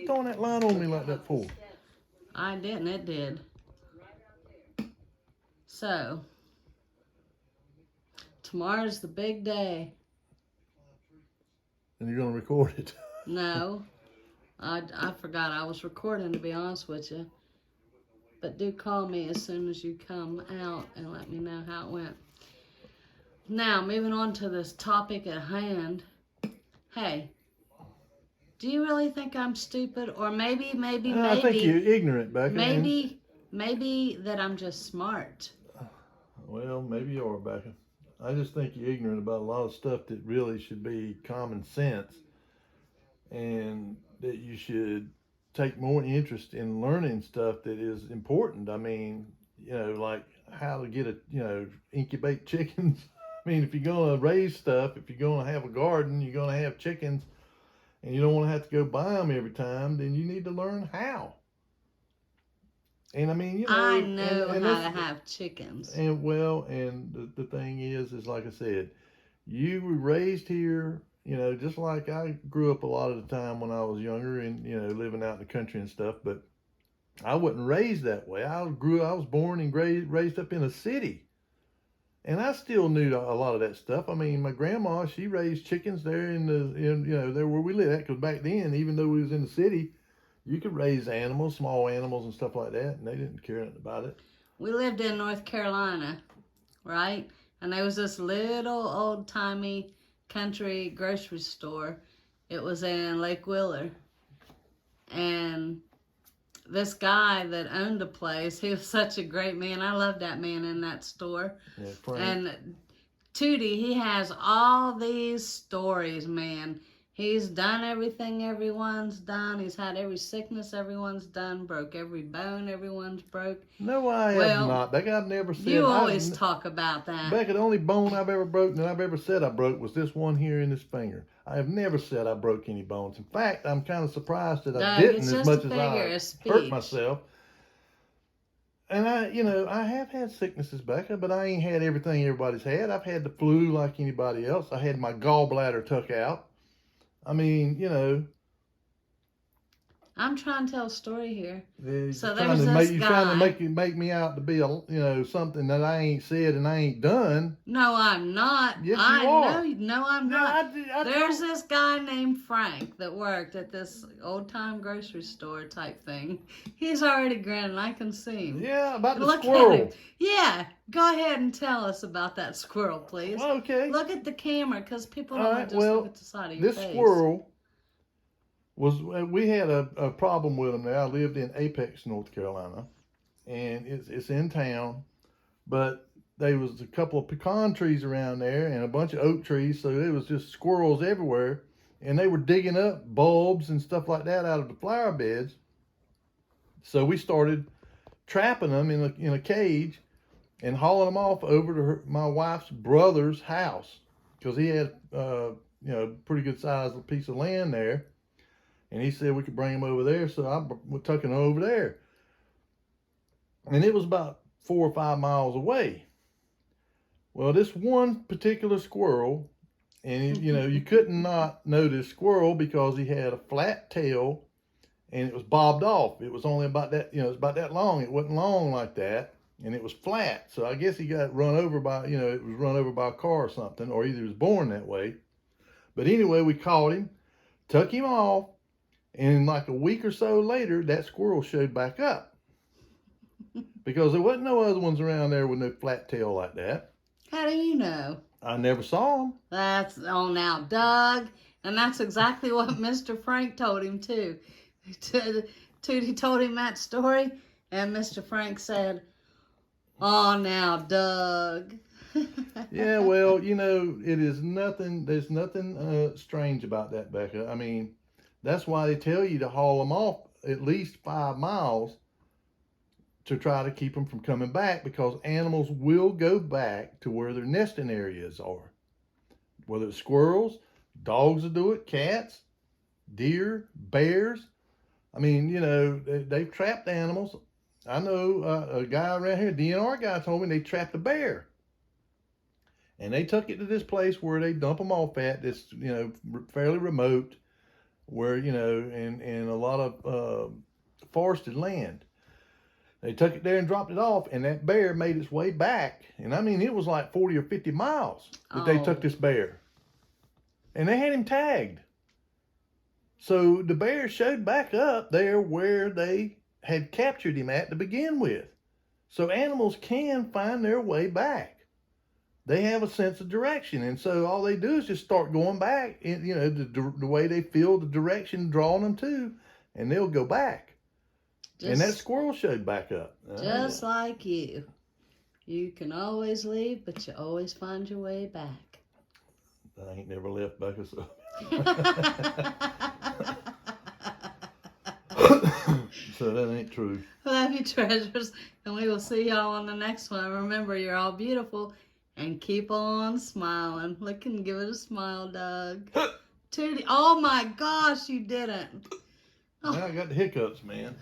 you throwing that line on me like that for? I didn't, it did. So, tomorrow's the big day. And you're going to record it. No, I forgot I was recording, to be honest with you. But do call me as soon as you come out and let me know how it went. Now, moving on to this topic at hand. Hey, do you really think I'm stupid? Or maybe, I think you're ignorant, Becca. Maybe that I'm just smart. Well, maybe you are, Becca. I just think you're ignorant about a lot of stuff that really should be common sense, and that you should take more interest in learning stuff that is important. I mean, like how to get incubate chickens. I mean, if you're going to raise stuff, if you're going to have a garden, you're going to have chickens, and you don't want to have to go buy them every time, then you need to learn how. And I mean, I know how to have chickens. And the thing is like I said, you were raised here, just like I grew up a lot of the time when I was younger and, living out in the country and stuff, but I wasn't raised that way. I was born and raised up in a city. And I still knew a lot of that stuff. I mean, my grandma, she raised chickens there there where we lived at, because back then, even though we was in the city, you could raise animals, small animals and stuff like that, and they didn't care anything about it. We lived in North Carolina, right? And there was this little old-timey country grocery store. It was in Lake Wheeler. And this guy that owned the place, he was such a great man. I loved that man in that store. Yeah, Frank. And Tootie, he has all these stories, man. He's done everything everyone's done. He's had every sickness everyone's done. Broke every bone everyone's broke. No, I have not. Becca, I've never said. You always talk about that. Becca, the only bone I've ever broken that I've ever said I broke was this one here in this finger. I have never said I broke any bones. In fact, I'm kind of surprised that I didn't, as much as I hurt myself. And I have had sicknesses, Becca, but I ain't had everything everybody's had. I've had the flu like anybody else. I had my gallbladder took out. I mean, I'm trying to tell a story here. So there's this guy. You're trying to make me out to be something that I ain't said and I ain't done. No, I'm not. Yes, you are. No, I'm not. There's this guy named Frank that worked at this old-time grocery store type thing. He's already grinning. I can see him. Yeah, about the squirrel. At him. Yeah, go ahead and tell us about that squirrel, please. Okay. Look at the camera, because people don't just look at the side of your face. This squirrel we had a problem with them there. I lived in Apex, North Carolina, and it's in town, but there was a couple of pecan trees around there and a bunch of oak trees, so there was just squirrels everywhere, and they were digging up bulbs and stuff like that out of the flower beds. So we started trapping them in a cage and hauling them off over to my wife's brother's house, because he had pretty good sized piece of land there. And he said we could bring him over there, so I took him over there. And it was about 4 or 5 miles away. Well, this one particular squirrel, and you couldn't not know this squirrel because he had a flat tail, and it was bobbed off. It was only about that, it was about that long. It wasn't long like that, and it was flat. So I guess he got run over by, it was run over by a car or something, or either he was born that way. But anyway, we caught him, took him off. And like a week or so later, that squirrel showed back up. Because there wasn't no other ones around there with no flat tail like that. How do you know? I never saw them. Now, Doug. And that's exactly what Mr. Frank told him, too. Tootie told him that story, and Mr. Frank said, "Oh, now, Doug." Yeah, well, it is nothing, there's nothing strange about that, Becca. I mean, that's why they tell you to haul them off at least 5 miles to try to keep them from coming back, because animals will go back to where their nesting areas are. Whether it's squirrels, dogs will do it, cats, deer, bears. I mean, they've trapped animals. I know a guy around here, a DNR guy, told me they trapped a bear. And they took it to this place where they dump them off at. That's, fairly remote. where, you know, in a lot of forested land. They took it there and dropped it off, and that bear made its way back. And I mean, it was like 40 or 50 miles that they took Oh. this bear. And they had him tagged. So the bear showed back up there where they had captured him at to begin with. So animals can find their way back. They have a sense of direction, and so all they do is just start going back, in, you know, the way they feel the direction drawing them to, and they'll go back. And that Just, squirrel showed back up. just like you. You can always leave, but you always find your way back. I ain't never left Becca, so. So that ain't true. Love you, treasures, and we will see y'all on the next one. Remember, you're all beautiful, and keep on smiling. Look and give it a smile, Doug. Tootie, oh my gosh, you didn't. Now I got the hiccups, man.